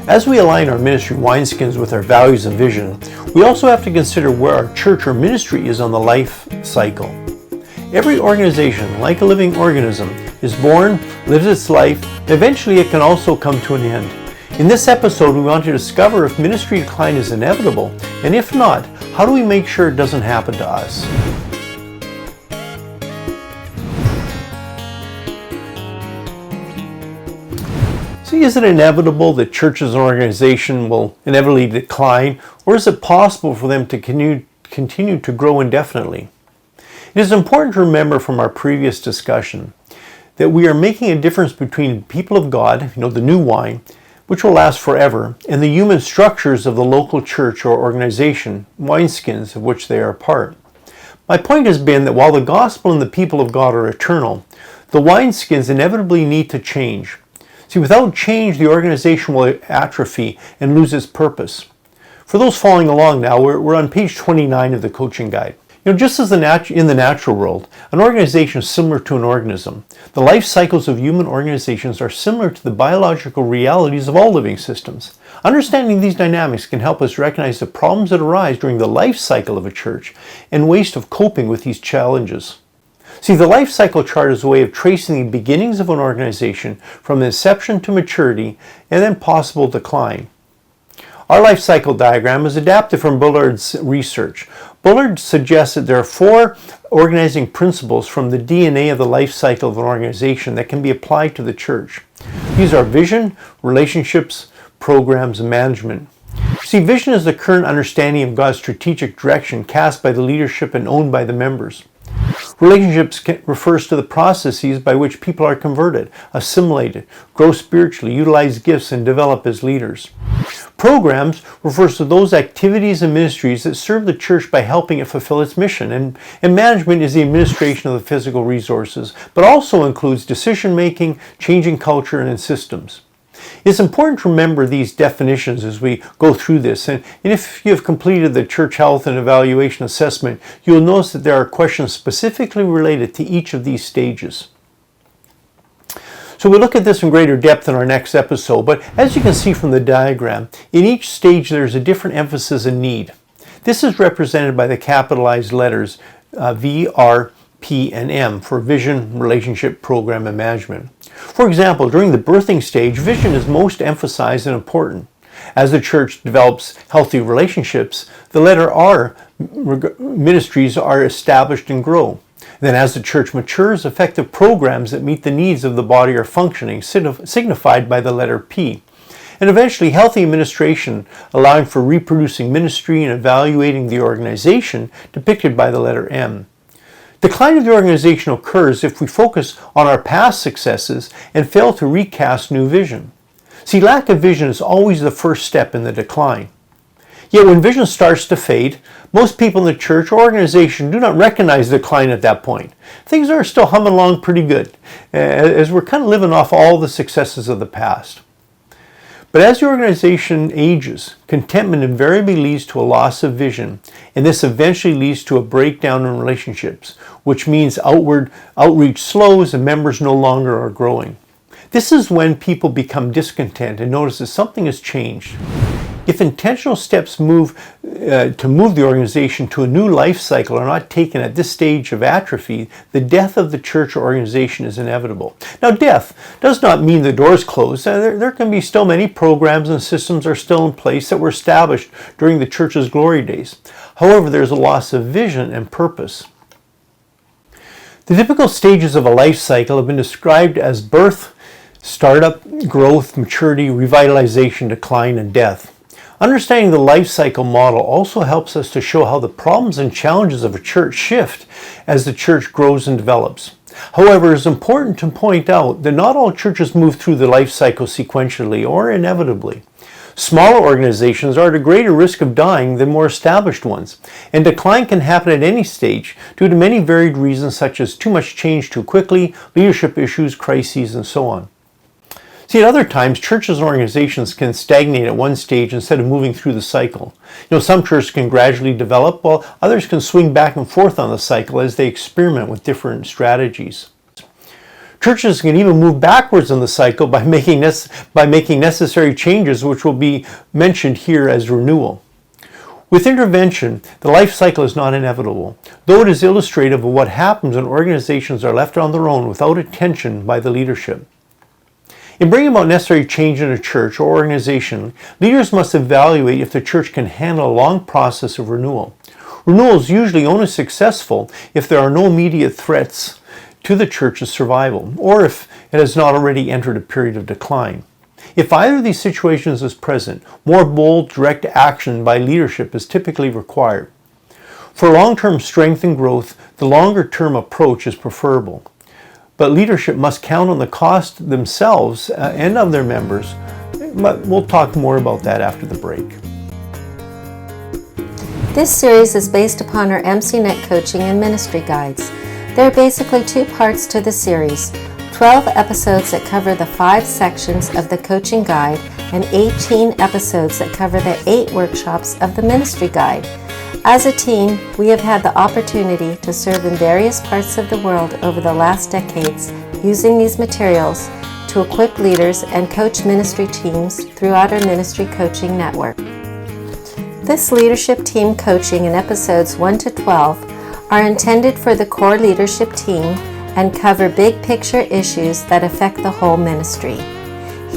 As we align our ministry wineskins with our values and vision, we also have to consider where our church or ministry is on the life cycle. Every organization, like a living organism, is born, lives its life, and eventually it can also come to an end. In this episode, we want to discover if ministry decline is inevitable, and if not, how do we make sure it doesn't happen to us? See, is it inevitable that churches and organizations will inevitably decline, or is it possible for them to continue to grow indefinitely? It is important to remember from our previous discussion that we are making a difference between people of God, the new wine, which will last forever, and the human structures of the local church or organization, wineskins of which they are a part. My point has been that while the gospel and the people of God are eternal, the wineskins inevitably need to change. See, without change, the organization will atrophy and lose its purpose. For those following along now, we're on page 29 of the coaching guide. Just as in the natural world, an organization is similar to an organism. The life cycles of human organizations are similar to the biological realities of all living systems. Understanding these dynamics can help us recognize the problems that arise during the life cycle of a church and ways of coping with these challenges. See, the life cycle chart is a way of tracing the beginnings of an organization from inception to maturity and then possible decline. Our life cycle diagram is adapted from Bullard's research. Bullard suggests that there are 4 organizing principles from the DNA of the life cycle of an organization that can be applied to the church. These are vision, relationships, programs, and management. See, vision is the current understanding of God's strategic direction cast by the leadership and owned by the members. Relationships refers to the processes by which people are converted, assimilated, grow spiritually, utilize gifts, and develop as leaders. Programs refers to those activities and ministries that serve the church by helping it fulfill its mission. And management is the administration of the physical resources, but also includes decision-making, changing culture, and in systems. It's important to remember these definitions as we go through this, and if you have completed the church health and evaluation assessment, you'll notice that there are questions specifically related to each of these stages. So we'll look at this in greater depth in our next episode, but as you can see from the diagram, in each stage there's a different emphasis and need. This is represented by the capitalized letters V, R, P, and M for vision, relationship, program, and management. For example, during the birthing stage, vision is most emphasized and important. As the church develops healthy relationships, the letter R, ministries are established and grow. Then as the church matures, effective programs that meet the needs of the body are functioning, signified by the letter P. And eventually, healthy administration, allowing for reproducing ministry and evaluating the organization, depicted by the letter M. Decline of the organization occurs if we focus on our past successes and fail to recast new vision. See, lack of vision is always the first step in the decline. Yet when vision starts to fade, most people in the church or organization do not recognize the decline at that point. Things are still humming along pretty good, as we're kind of living off all the successes of the past. But as the organization ages, contentment invariably leads to a loss of vision, and this eventually leads to a breakdown in relationships, which means outreach slows and members no longer are growing. This is when people become discontent and notice that something has changed. If intentional steps to move the organization to a new life cycle are not taken at this stage of atrophy, the death of the church or organization is inevitable. Now, death does not mean the doors closed. There can be still many programs and systems are still in place that were established during the church's glory days. However, there's a loss of vision and purpose. The typical stages of a life cycle have been described as birth, startup, growth, maturity, revitalization, decline, and death. Understanding the life cycle model also helps us to show how the problems and challenges of a church shift as the church grows and develops. However, it's important to point out that not all churches move through the life cycle sequentially or inevitably. Smaller organizations are at a greater risk of dying than more established ones, and decline can happen at any stage due to many varied reasons such as too much change too quickly, leadership issues, crises, and so on. See, at other times, churches and organizations can stagnate at one stage instead of moving through the cycle. Some churches can gradually develop, while others can swing back and forth on the cycle as they experiment with different strategies. Churches can even move backwards in the cycle by making necessary changes, which will be mentioned here as renewal. With intervention, the life cycle is not inevitable, though it is illustrative of what happens when organizations are left on their own without attention by the leadership. In bringing about necessary change in a church or organization, leaders must evaluate if the church can handle a long process of renewal. Renewal is usually only successful if there are no immediate threats to the church's survival, or if it has not already entered a period of decline. If either of these situations is present, more bold, direct action by leadership is typically required. For long-term strength and growth, the longer-term approach is preferable. But leadership must count on the cost themselves and of their members. We'll talk more about that after the break. This series is based upon our MCNet coaching and ministry guides. There are basically 2 parts to the series, 12 episodes that cover the 5 sections of the coaching guide and 18 episodes that cover the 8 workshops of the ministry guide. As a team, we have had the opportunity to serve in various parts of the world over the last decades using these materials to equip leaders and coach ministry teams throughout our ministry coaching network. This leadership team coaching in episodes 1 to 12 are intended for the core leadership team and cover big picture issues that affect the whole ministry.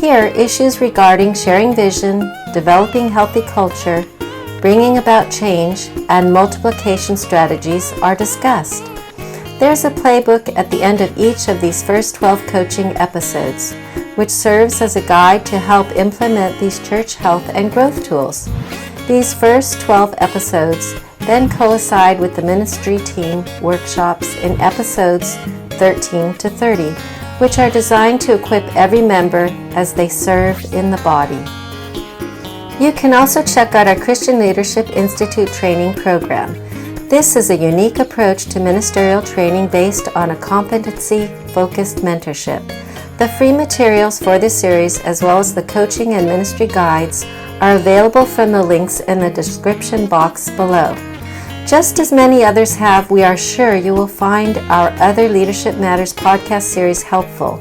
Here, issues regarding sharing vision, developing healthy culture, bringing about change, and multiplication strategies are discussed. There's a playbook at the end of each of these first 12 coaching episodes, which serves as a guide to help implement these church health and growth tools. These first 12 episodes then coincide with the ministry team workshops in episodes 13 to 30, which are designed to equip every member as they serve in the body. You can also check out our Christian Leadership Institute training program. This is a unique approach to ministerial training based on a competency-focused mentorship. The free materials for this series, as well as the coaching and ministry guides, are available from the links in the description box below. Just as many others have, we are sure you will find our other Leadership Matters podcast series helpful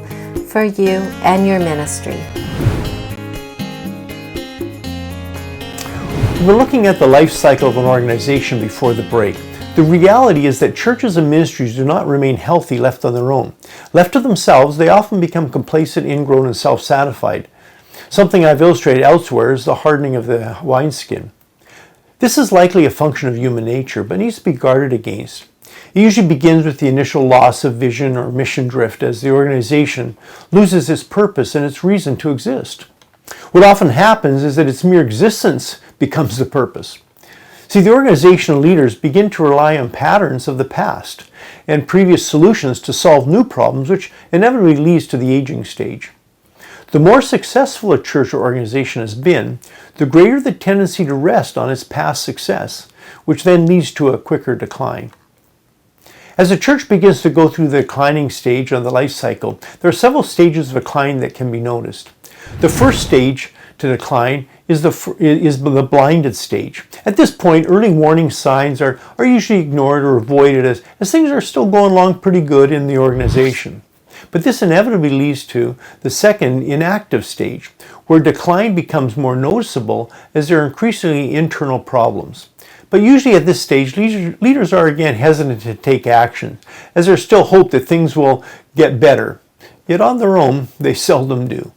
for you and your ministry. We're looking at the life cycle of an organization before the break. The reality is that churches and ministries do not remain healthy left on their own. Left to themselves, they often become complacent, ingrown, and self-satisfied. Something I've illustrated elsewhere is the hardening of the wineskin. This is likely a function of human nature, but needs to be guarded against. It usually begins with the initial loss of vision or mission drift as the organization loses its purpose and its reason to exist. What often happens is that its mere existence becomes the purpose. See, the organizational leaders begin to rely on patterns of the past and previous solutions to solve new problems, which inevitably leads to the aging stage. The more successful a church or organization has been, the greater the tendency to rest on its past success, which then leads to a quicker decline. As a church begins to go through the declining stage on the life cycle, there are several stages of decline that can be noticed. The first stage to decline is the blinded stage. At this point, early warning signs are usually ignored or avoided as things are still going along pretty good in the organization. But this inevitably leads to the second inactive stage, where decline becomes more noticeable as there are increasingly internal problems. But usually at this stage, leaders are again hesitant to take action, as there's still hope that things will get better. Yet on their own, they seldom do.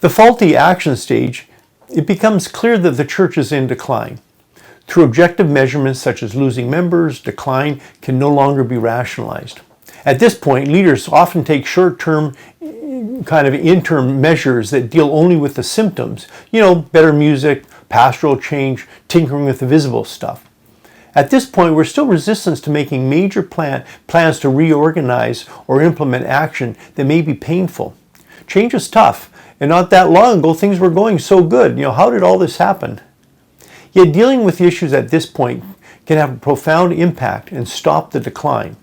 The faulty action stage, it becomes clear that the church is in decline. Through objective measurements such as losing members, decline can no longer be rationalized. At this point, leaders often take short-term kind of interim measures that deal only with the symptoms. Better music, pastoral change, tinkering with the visible stuff. At this point, we're still resistant to making major plans to reorganize or implement action that may be painful. Change is tough, and not that long ago, things were going so good. How did all this happen? Yet dealing with issues at this point can have a profound impact and stop the decline.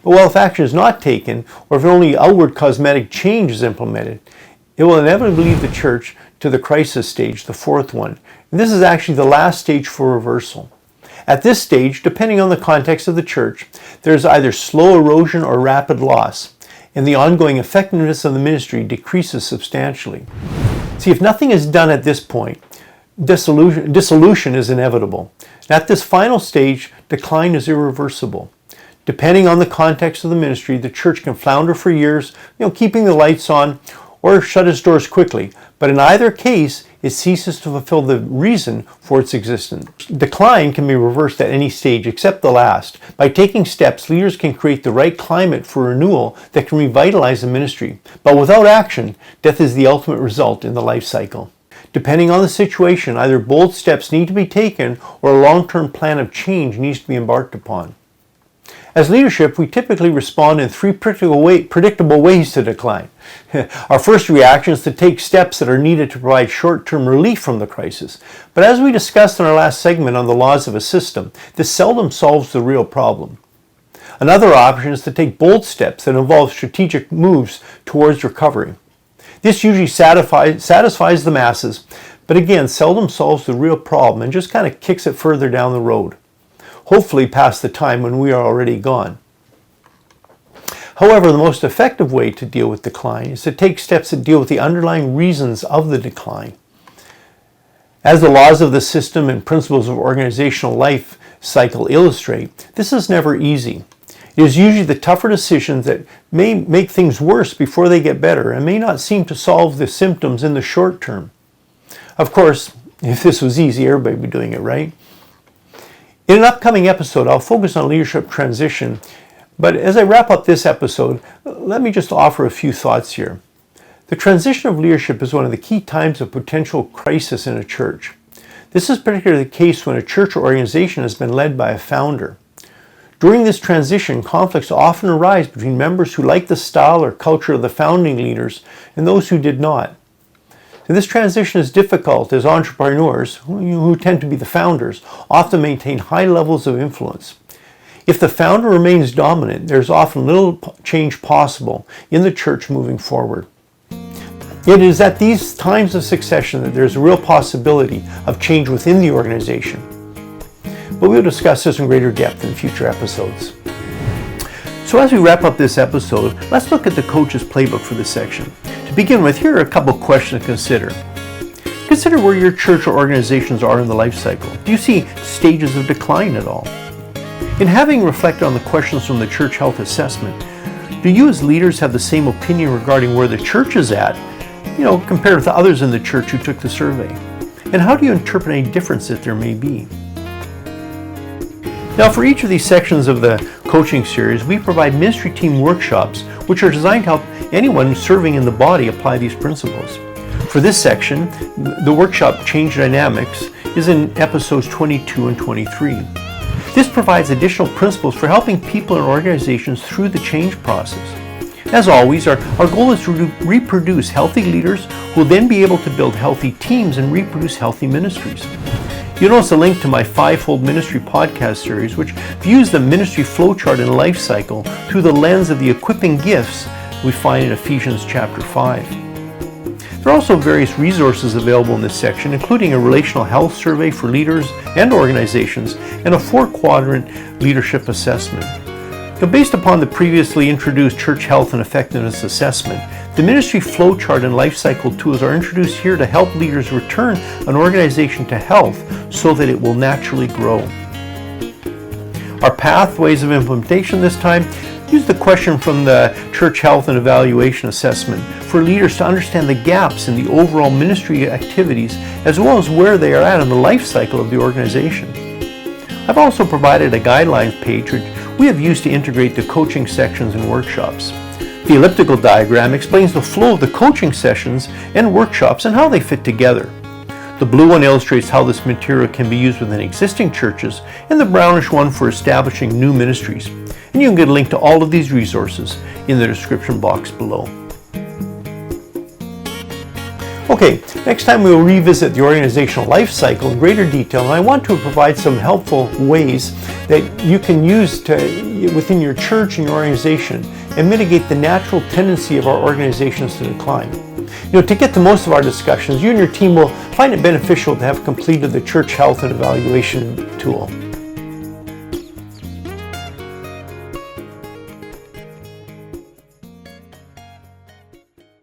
But while if action is not taken, or if only outward cosmetic change is implemented, it will inevitably lead the church to the crisis stage, the fourth one. And this is actually the last stage for reversal. At this stage, depending on the context of the church, there's either slow erosion or rapid loss, and the ongoing effectiveness of the ministry decreases substantially. See, if nothing is done at this point, dissolution is inevitable. At this final stage, decline is irreversible. Depending on the context of the ministry, the church can flounder for years, keeping the lights on, or shut its doors quickly. But in either case, it ceases to fulfill the reason for its existence. Decline can be reversed at any stage except the last. By taking steps, leaders can create the right climate for renewal that can revitalize the ministry. But without action, death is the ultimate result in the life cycle. Depending on the situation, either bold steps need to be taken or a long-term plan of change needs to be embarked upon. As leadership, we typically respond in three predictable ways to decline. Our first reaction is to take steps that are needed to provide short-term relief from the crisis. But as we discussed in our last segment on the laws of a system, this seldom solves the real problem. Another option is to take bold steps that involve strategic moves towards recovery. This usually satisfies the masses, but again, seldom solves the real problem and just kind of kicks it further down the road, hopefully past the time when we are already gone. However, the most effective way to deal with decline is to take steps that deal with the underlying reasons of the decline. As the laws of the system and principles of organizational life cycle illustrate, this is never easy. It is usually the tougher decisions that may make things worse before they get better and may not seem to solve the symptoms in the short term. Of course, if this was easy, everybody would be doing it, right? In an upcoming episode, I'll focus on leadership transition, but as I wrap up this episode, let me just offer a few thoughts here. The transition of leadership is one of the key times of potential crisis in a church. This is particularly the case when a church or organization has been led by a founder. During this transition, conflicts often arise between members who like the style or culture of the founding leaders and those who did not. And this transition is difficult as entrepreneurs, who tend to be the founders, often maintain high levels of influence. If the founder remains dominant, there's often little change possible in the church moving forward. It is at these times of succession that there's a real possibility of change within the organization. But we'll discuss this in greater depth in future episodes. So as we wrap up this episode, let's look at the coach's playbook for this section. To begin with, here are a couple questions to consider. Consider where your church or organizations are in the life cycle. Do you see stages of decline at all? In having reflected on the questions from the church health assessment, do you as leaders have the same opinion regarding where the church is at, compared with others in the church who took the survey? And how do you interpret any difference that there may be? Now, for each of these sections of the coaching series, we provide ministry team workshops which are designed to help anyone serving in the body apply these principles. For this section, the workshop Change Dynamics is in episodes 22 and 23. This provides additional principles for helping people and organizations through the change process. As always, our goal is to reproduce healthy leaders who will then be able to build healthy teams and reproduce healthy ministries. You'll notice a link to my 5-fold ministry podcast series, which views the ministry flowchart and life cycle through the lens of the equipping gifts we find in Ephesians chapter 5. There are also various resources available in this section, including a relational health survey for leaders and organizations and a 4-quadrant leadership assessment. Now, based upon the previously introduced church health and effectiveness assessment, the ministry flowchart and life cycle tools are introduced here to help leaders return an organization to health so that it will naturally grow. Our pathways of implementation this time use the question from the church health and evaluation assessment for leaders to understand the gaps in the overall ministry activities as well as where they are at in the life cycle of the organization. I've also provided a guidelines page which we have used to integrate the coaching sections and workshops. The elliptical diagram explains the flow of the coaching sessions and workshops and how they fit together. The blue one illustrates how this material can be used within existing churches, and the brownish one for establishing new ministries. And you can get a link to all of these resources in the description box below. Okay, next time we will revisit the organizational life cycle in greater detail, and I want to provide some helpful ways that you can use within your church and your organization and mitigate the natural tendency of our organizations to decline. To get the most of our discussions, you and your team will find it beneficial to have completed the church health and evaluation tool.